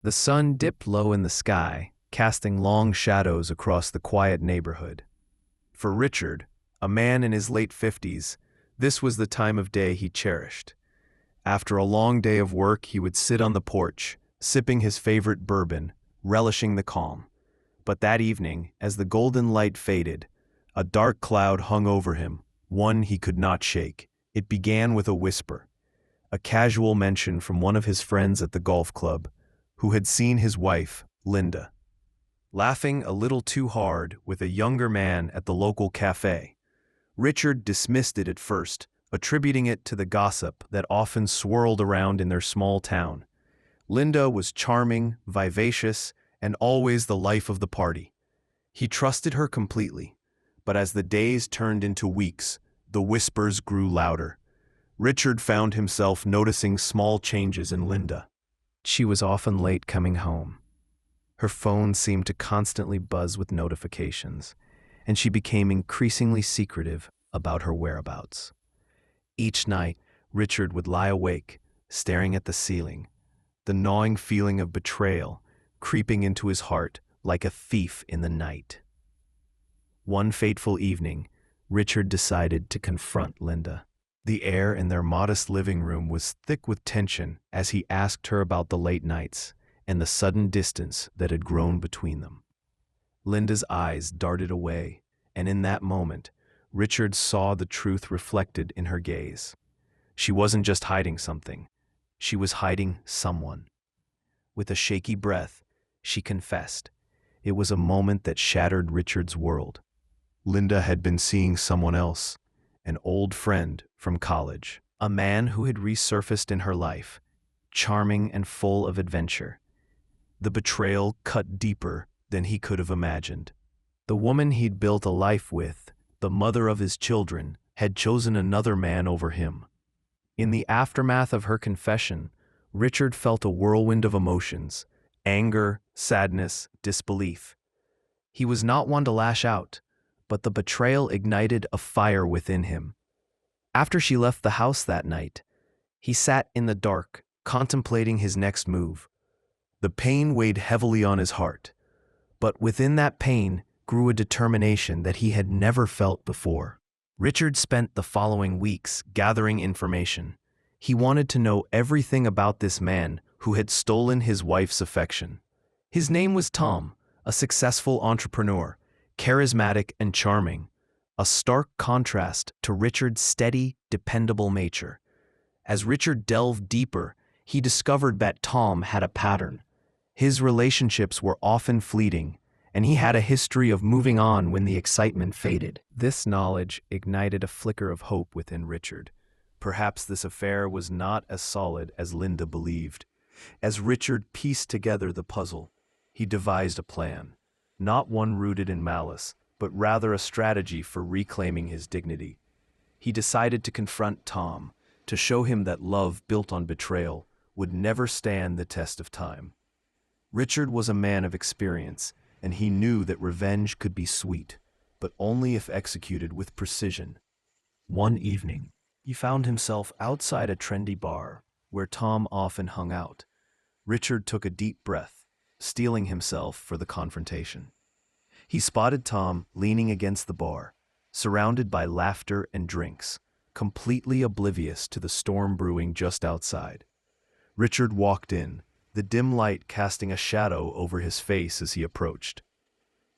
The sun dipped low in the sky, casting long shadows across the quiet neighborhood. For Richard, a man in his late 50s, this was the time of day he cherished. After a long day of work, he would sit on the porch, sipping his favorite bourbon, relishing the calm. But that evening, as the golden light faded, a dark cloud hung over him, one he could not shake. It began with a whisper, a casual mention from one of his friends at the golf club, who had seen his wife, Linda, laughing a little too hard with a younger man at the local cafe. Richard dismissed it at first, attributing it to the gossip that often swirled around in their small town. Linda was charming, vivacious, and always the life of the party. He trusted her completely, but as the days turned into weeks, the whispers grew louder. Richard found himself noticing small changes in Linda. She was often late coming home. Her phone seemed to constantly buzz with notifications, and she became increasingly secretive about her whereabouts. Each night, Richard would lie awake, staring at the ceiling, the gnawing feeling of betrayal creeping into his heart like a thief in the night. One fateful evening, Richard decided to confront Linda. The air in their modest living room was thick with tension as he asked her about the late nights and the sudden distance that had grown between them. Linda's eyes darted away, and in that moment, Richard saw the truth reflected in her gaze. She wasn't just hiding something, she was hiding someone. With a shaky breath, she confessed. It was a moment that shattered Richard's world. Linda had been seeing someone else, an old friend from college, a man who had resurfaced in her life, charming and full of adventure. The betrayal cut deeper than he could have imagined. The woman he'd built a life with, the mother of his children, had chosen another man over him. In the aftermath of her confession, Richard felt a whirlwind of emotions: anger, sadness, disbelief. He was not one to lash out, but the betrayal ignited a fire within him. After she left the house that night, he sat in the dark, contemplating his next move. The pain weighed heavily on his heart, but within that pain grew a determination that he had never felt before. Richard spent the following weeks gathering information. He wanted to know everything about this man who had stolen his wife's affection. His name was Tom, a successful entrepreneur, charismatic and charming, a stark contrast to Richard's steady, dependable nature. As Richard delved deeper, he discovered that Tom had a pattern. His relationships were often fleeting, and he had a history of moving on when the excitement faded. This knowledge ignited a flicker of hope within Richard. Perhaps this affair was not as solid as Linda believed. As Richard pieced together the puzzle, he devised a plan, not one rooted in malice, but rather a strategy for reclaiming his dignity. He decided to confront Tom, to show him that love built on betrayal would never stand the test of time. Richard was a man of experience, and he knew that revenge could be sweet, but only if executed with precision. One evening, he found himself outside a trendy bar where Tom often hung out. Richard took a deep breath, steeling himself for the confrontation. He spotted Tom leaning against the bar, surrounded by laughter and drinks, completely oblivious to the storm brewing just outside. Richard walked in, the dim light casting a shadow over his face as he approached.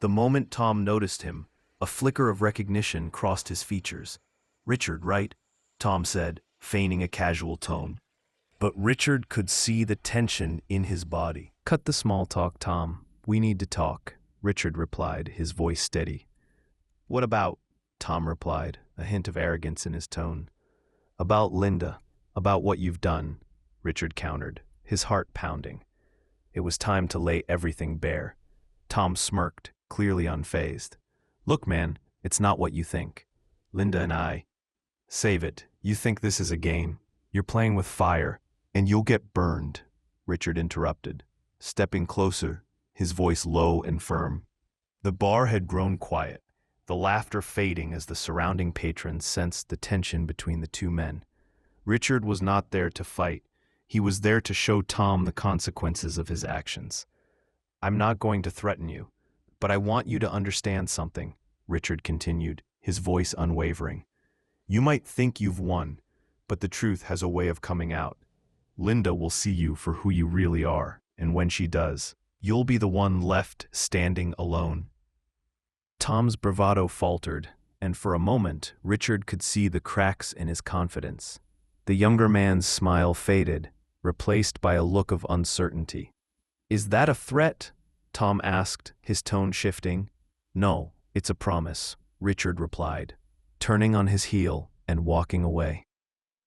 The moment Tom noticed him, a flicker of recognition crossed his features. "Richard, right?" Tom said, feigning a casual tone. But Richard could see the tension in his body. "Cut the small talk, Tom. We need to talk," Richard replied, his voice steady. "What about?" Tom replied, a hint of arrogance in his tone. "About Linda, about what you've done," Richard countered, his heart pounding. It was time to lay everything bare. Tom smirked, clearly unfazed. "Look, man, it's not what you think. Linda and I—" "Save it. You think this is a game. You're playing with fire, and you'll get burned," Richard interrupted, stepping closer, his voice low and firm. The bar had grown quiet, the laughter fading as the surrounding patrons sensed the tension between the two men. Richard was not there to fight. He was there to show Tom the consequences of his actions. "I'm not going to threaten you, but I want you to understand something," Richard continued, his voice unwavering. "You might think you've won, but the truth has a way of coming out. Linda will see you for who you really are, and when she does, you'll be the one left standing alone." Tom's bravado faltered, and for a moment Richard could see the cracks in his confidence. The younger man's smile faded, replaced by a look of uncertainty. "Is that a threat?" Tom asked, his tone shifting. "No, it's a promise," Richard replied, turning on his heel and walking away.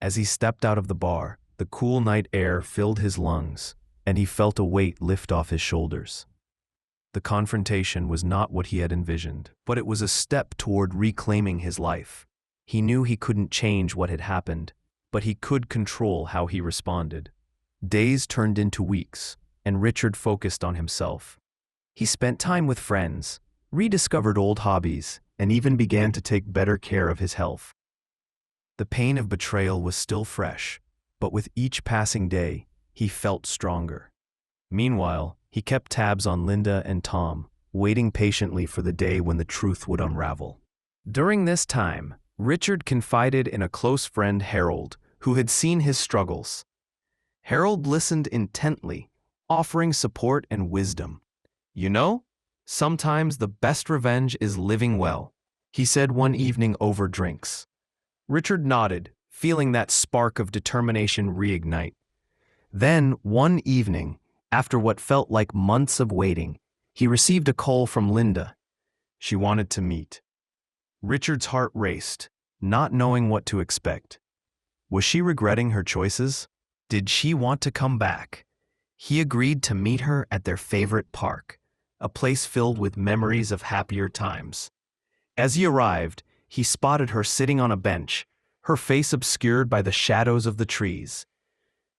As he stepped out of the bar, the cool night air filled his lungs, and he felt a weight lift off his shoulders. The confrontation was not what he had envisioned, but it was a step toward reclaiming his life. He knew he couldn't change what had happened, but he could control how he responded. Days turned into weeks, and Richard focused on himself. He spent time with friends, rediscovered old hobbies, and even began to take better care of his health. The pain of betrayal was still fresh, but with each passing day, he felt stronger. Meanwhile, he kept tabs on Linda and Tom, waiting patiently for the day when the truth would unravel. During this time, Richard confided in a close friend, Harold, who had seen his struggles. Harold listened intently, offering support and wisdom. "You know, sometimes the best revenge is living well," he said one evening over drinks. Richard nodded, feeling that spark of determination reignite. Then, one evening, after what felt like months of waiting, he received a call from Linda. She wanted to meet. Richard's heart raced, not knowing what to expect. Was she regretting her choices? Did she want to come back? He agreed to meet her at their favorite park, a place filled with memories of happier times. As he arrived, he spotted her sitting on a bench, her face obscured by the shadows of the trees.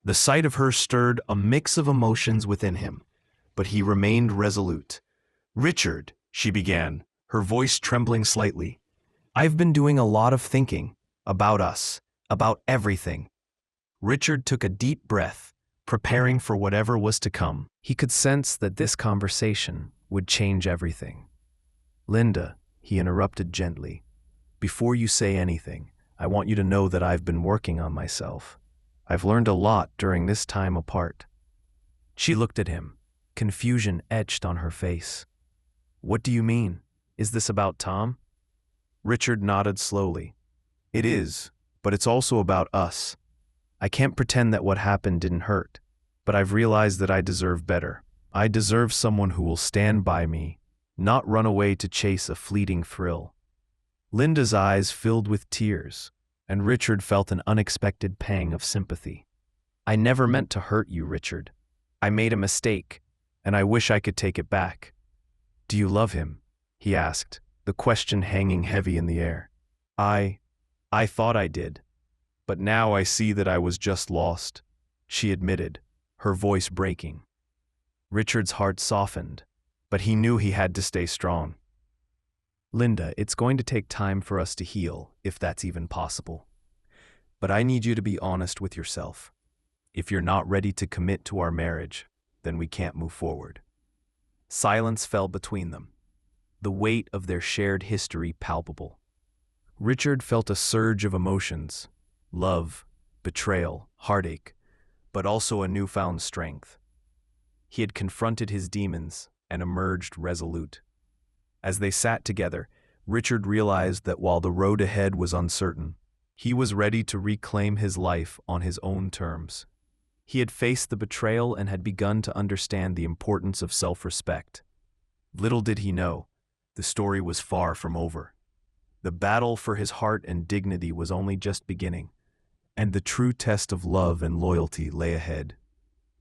The sight of her stirred a mix of emotions within him, but he remained resolute. "Richard," she began, her voice trembling slightly, "I've been doing a lot of thinking about us, about everything." Richard took a deep breath, preparing for whatever was to come. He could sense that this conversation would change everything. "Linda," he interrupted gently, "before you say anything, I want you to know that I've been working on myself. I've learned a lot during this time apart." She looked at him, confusion etched on her face. "What do you mean? Is this about Tom?" Richard nodded slowly. "It is, but it's also about us. I can't pretend that what happened didn't hurt, but I've realized that I deserve better. I deserve someone who will stand by me, not run away to chase a fleeting thrill." Linda's eyes filled with tears, and Richard felt an unexpected pang of sympathy. "I never meant to hurt you, Richard. I made a mistake, and I wish I could take it back." "Do you love him?" he asked, the question hanging heavy in the air. I thought I did, but now I see that I was just lost," she admitted, her voice breaking. Richard's heart softened, but he knew he had to stay strong. "Linda, it's going to take time for us to heal, if that's even possible. But I need you to be honest with yourself. If you're not ready to commit to our marriage, then we can't move forward." Silence fell between them, the weight of their shared history palpable. Richard felt a surge of emotions: love, betrayal, heartache, but also a newfound strength. He had confronted his demons and emerged resolute. As they sat together, Richard realized that while the road ahead was uncertain, he was ready to reclaim his life on his own terms. He had faced the betrayal and had begun to understand the importance of self-respect. Little did he know, the story was far from over. The battle for his heart and dignity was only just beginning, and the true test of love and loyalty lay ahead.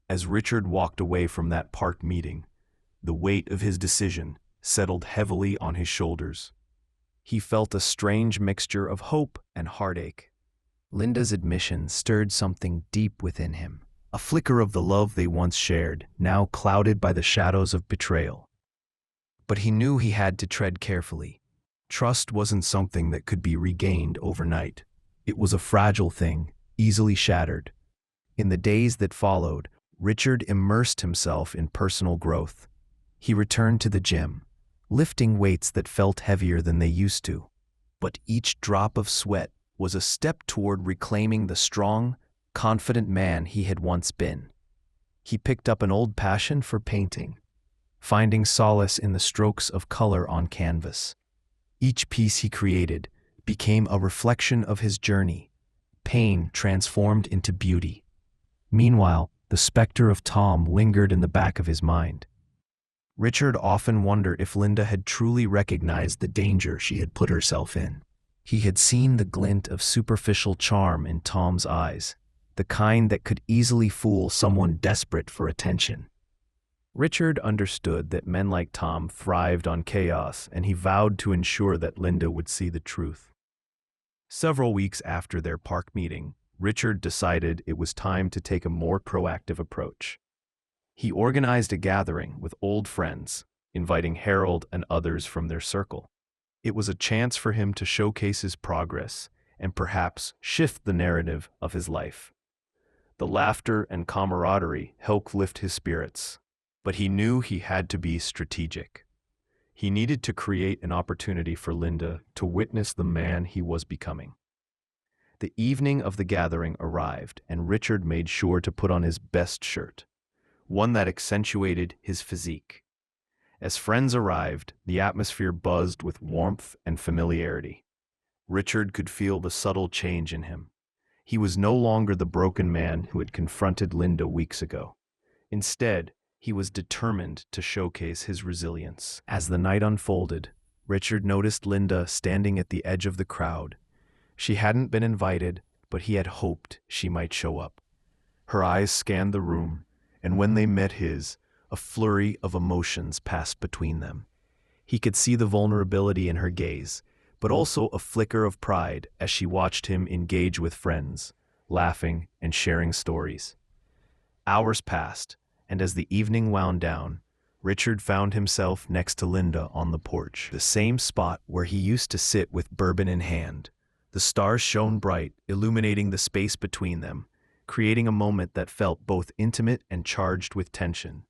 As Richard walked away from that park meeting, the weight of his decision settled heavily on his shoulders. He felt a strange mixture of hope and heartache. Linda's admission stirred something deep within him, a flicker of the love they once shared, now clouded by the shadows of betrayal. But he knew he had to tread carefully. Trust wasn't something that could be regained overnight. It was a fragile thing, easily shattered. In the days that followed, Richard immersed himself in personal growth. He returned to the gym, lifting weights that felt heavier than they used to. But each drop of sweat was a step toward reclaiming the strong, confident man he had once been. He picked up an old passion for painting, finding solace in the strokes of color on canvas. Each piece he created became a reflection of his journey, pain transformed into beauty. Meanwhile, the specter of Tom lingered in the back of his mind. Richard often wondered if Linda had truly recognized the danger she had put herself in. He had seen the glint of superficial charm in Tom's eyes, the kind that could easily fool someone desperate for attention. Richard understood that men like Tom thrived on chaos, and he vowed to ensure that Linda would see the truth. Several weeks after their park meeting, Richard decided it was time to take a more proactive approach. He organized a gathering with old friends, inviting Harold and others from their circle. It was a chance for him to showcase his progress and perhaps shift the narrative of his life. The laughter and camaraderie helped lift his spirits, but he knew he had to be strategic. He needed to create an opportunity for Linda to witness the man he was becoming. The evening of the gathering arrived, and Richard made sure to put on his best shirt, one that accentuated his physique. As friends arrived, the atmosphere buzzed with warmth and familiarity. Richard could feel the subtle change in him. He was no longer the broken man who had confronted Linda weeks ago. Instead, he was determined to showcase his resilience. As the night unfolded, Richard noticed Linda standing at the edge of the crowd. She hadn't been invited, but he had hoped she might show up. Her eyes scanned the room, and when they met his, a flurry of emotions passed between them. He could see the vulnerability in her gaze, but also a flicker of pride as she watched him engage with friends, laughing and sharing stories. Hours passed, and as the evening wound down, Richard found himself next to Linda on the porch, the same spot where he used to sit with bourbon in hand. The stars shone bright, illuminating the space between them, creating a moment that felt both intimate and charged with tension.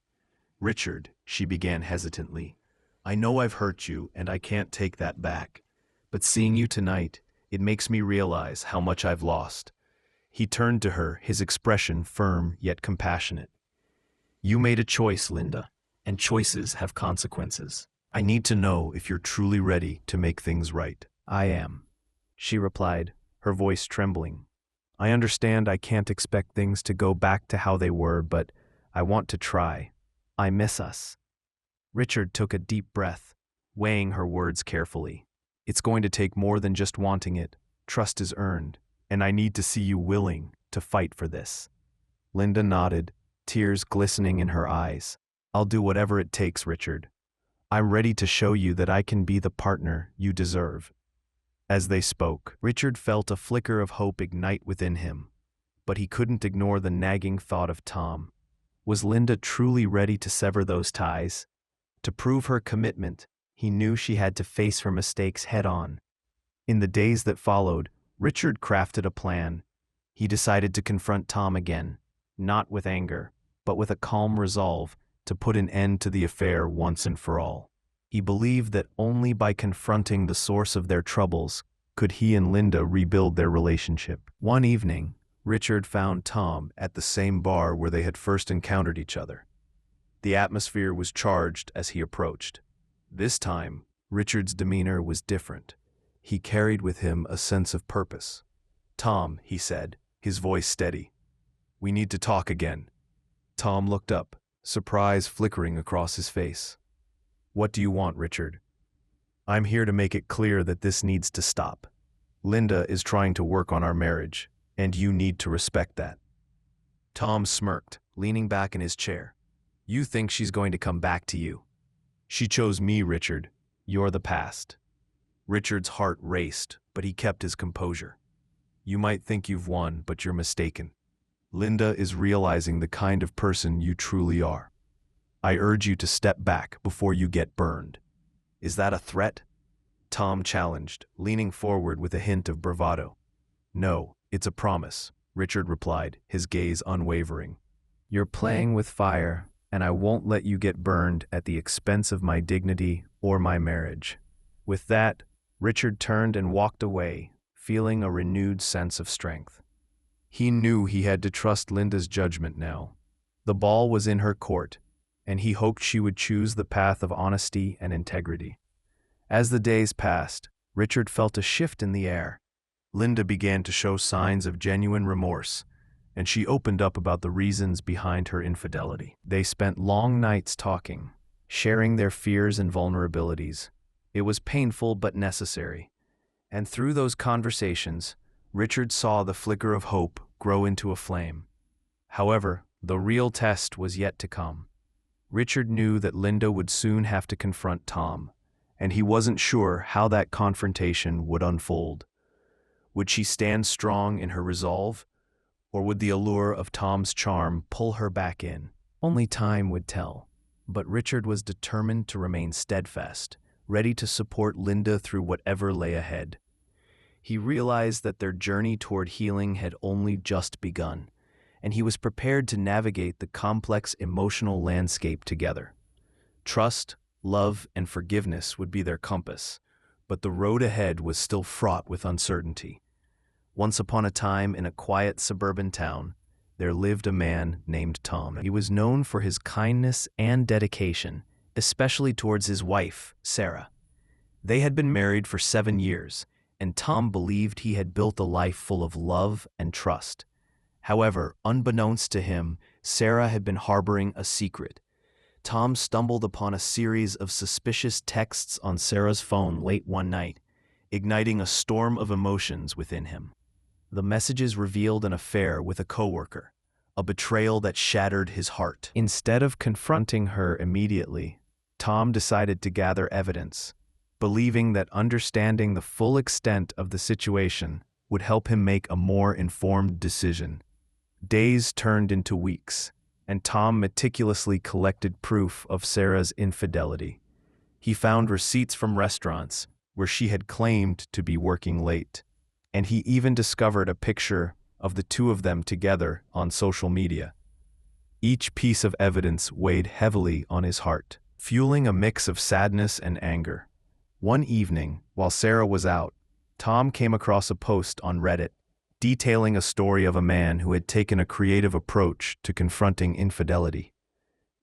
"Richard," she began hesitantly, "I know I've hurt you, and I can't take that back. But seeing you tonight, it makes me realize how much I've lost." He turned to her, his expression firm yet compassionate. "You made a choice, Linda, and choices have consequences. I need to know if you're truly ready to make things right." "I am," she replied, her voice trembling. "I understand I can't expect things to go back to how they were, but I want to try. I miss us." Richard took a deep breath, weighing her words carefully. "It's going to take more than just wanting it. Trust is earned, and I need to see you willing to fight for this." Linda nodded, tears glistening in her eyes. "I'll do whatever it takes, Richard. I'm ready to show you that I can be the partner you deserve." As they spoke, Richard felt a flicker of hope ignite within him, but he couldn't ignore the nagging thought of Tom. Was Linda truly ready to sever those ties? To prove her commitment, he knew she had to face her mistakes head-on. In the days that followed, Richard crafted a plan. He decided to confront Tom again, not with anger, but with a calm resolve to put an end to the affair once and for all. He believed that only by confronting the source of their troubles could he and Linda rebuild their relationship. One evening, Richard found Tom at the same bar where they had first encountered each other. The atmosphere was charged as he approached. This time, Richard's demeanor was different. He carried with him a sense of purpose. "Tom," he said, his voice steady, "we need to talk again." Tom looked up, surprise flickering across his face. "What do you want, Richard?" "I'm here to make it clear that this needs to stop. Linda is trying to work on our marriage, and you need to respect that." Tom smirked, leaning back in his chair. "You think she's going to come back to you? She chose me, Richard. You're the past." Richard's heart raced, but he kept his composure. "You might think you've won, but you're mistaken. Linda is realizing the kind of person you truly are. I urge you to step back before you get burned." "Is that a threat?" Tom challenged, leaning forward with a hint of bravado. "No, it's a promise. Richard replied, his gaze unwavering. You're playing with fire, and I won't let you get burned at the expense of my dignity or my marriage. With that, Richard turned and walked away, feeling a renewed sense of strength. He knew he had to trust Linda's judgment now. The ball was in her court, and he hoped she would choose the path of honesty and integrity. As the days passed, Richard felt a shift in the air. Linda began to show signs of genuine remorse, and she opened up about the reasons behind her infidelity. They spent long nights talking, sharing their fears and vulnerabilities. It was painful but necessary. And through those conversations, Richard saw the flicker of hope grow into a flame. However, the real test was yet to come. Richard knew that Linda would soon have to confront Tom, and he wasn't sure how that confrontation would unfold. Would she stand strong in her resolve, or would the allure of Tom's charm pull her back in? Only time would tell, but Richard was determined to remain steadfast, ready to support Linda through whatever lay ahead. He realized that their journey toward healing had only just begun, and he was prepared to navigate the complex emotional landscape together. Trust, love, and forgiveness would be their compass, but the road ahead was still fraught with uncertainty. Once upon a time, in a quiet suburban town, there lived a man named Tom. He was known for his kindness and dedication, especially towards his wife, Sarah. They had been married for 7 years, and Tom believed he had built a life full of love and trust. However, unbeknownst to him, Sarah had been harboring a secret. Tom stumbled upon a series of suspicious texts on Sarah's phone late one night, igniting a storm of emotions within him. The messages revealed an affair with a coworker, a betrayal that shattered his heart. Instead of confronting her immediately, Tom decided to gather evidence, believing that understanding the full extent of the situation would help him make a more informed decision. Days turned into weeks, and Tom meticulously collected proof of Sarah's infidelity. He found receipts from restaurants where she had claimed to be working late, and he even discovered a picture of the two of them together on social media. Each piece of evidence weighed heavily on his heart, fueling a mix of sadness and anger. One evening, while Sarah was out, Tom came across a post on Reddit detailing a story of a man who had taken a creative approach to confronting infidelity.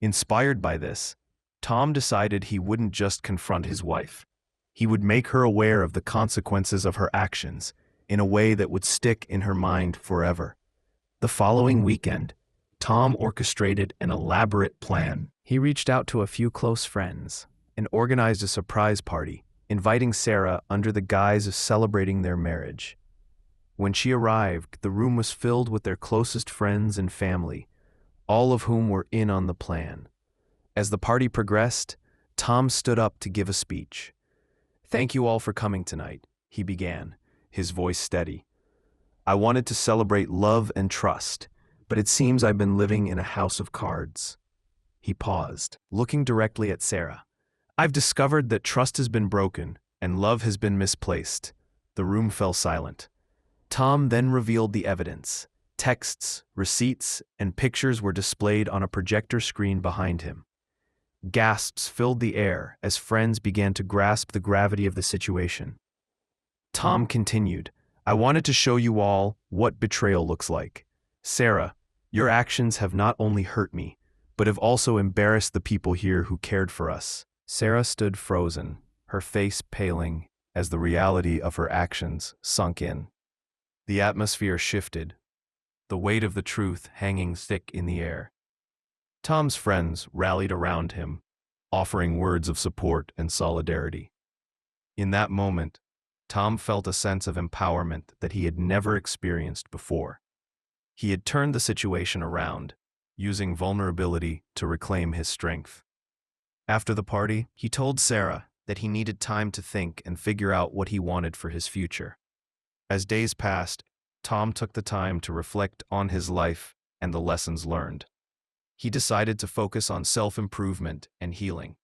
Inspired by this, Tom decided he wouldn't just confront his wife. He would make her aware of the consequences of her actions in a way that would stick in her mind forever. The following weekend, Tom orchestrated an elaborate plan. He reached out to a few close friends and organized a surprise party, inviting Sarah under the guise of celebrating their marriage. When she arrived, the room was filled with their closest friends and family, all of whom were in on the plan. As the party progressed, Tom stood up to give a speech. "Thank you all for coming tonight," he began, his voice steady. "I wanted to celebrate love and trust, but it seems I've been living in a house of cards." He paused, looking directly at Sarah. "I've discovered that trust has been broken and love has been misplaced." The room fell silent. Tom then revealed the evidence. Texts, receipts, and pictures were displayed on a projector screen behind him. Gasps filled the air as friends began to grasp the gravity of the situation. Tom continued, "I wanted to show you all what betrayal looks like. Sarah, your actions have not only hurt me, but have also embarrassed the people here who cared for us." Sarah stood frozen, her face paling as the reality of her actions sunk in. The atmosphere shifted, the weight of the truth hanging thick in the air. Tom's friends rallied around him, offering words of support and solidarity. In that moment, Tom felt a sense of empowerment that he had never experienced before. He had turned the situation around, using vulnerability to reclaim his strength. After the party, he told Sarah that he needed time to think and figure out what he wanted for his future. As days passed, Tom took the time to reflect on his life and the lessons learned. He decided to focus on self-improvement and healing.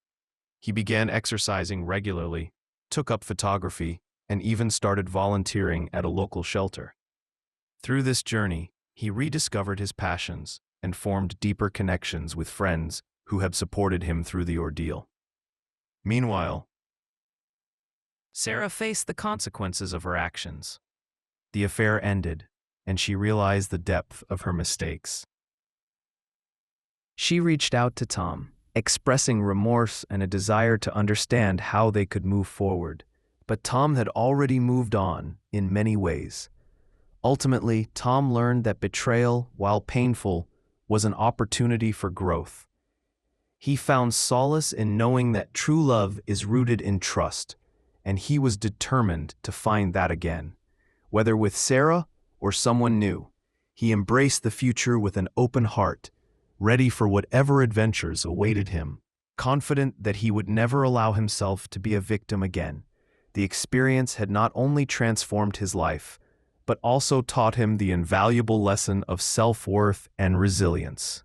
He began exercising regularly, took up photography, and even started volunteering at a local shelter. Through this journey, He rediscovered his passions and formed deeper connections with friends who had supported him through the ordeal. Meanwhile, Sarah faced the consequences of her actions. The affair ended, and she realized the depth of her mistakes. She reached out to Tom, expressing remorse and a desire to understand how they could move forward. But Tom had already moved on in many ways. Ultimately, Tom learned that betrayal, while painful, was an opportunity for growth. He found solace in knowing that true love is rooted in trust, and he was determined to find that again. Whether with Sarah or someone new, he embraced the future with an open heart, ready for whatever adventures awaited him, confident that he would never allow himself to be a victim again. The experience had not only transformed his life, but also taught him the invaluable lesson of self-worth and resilience.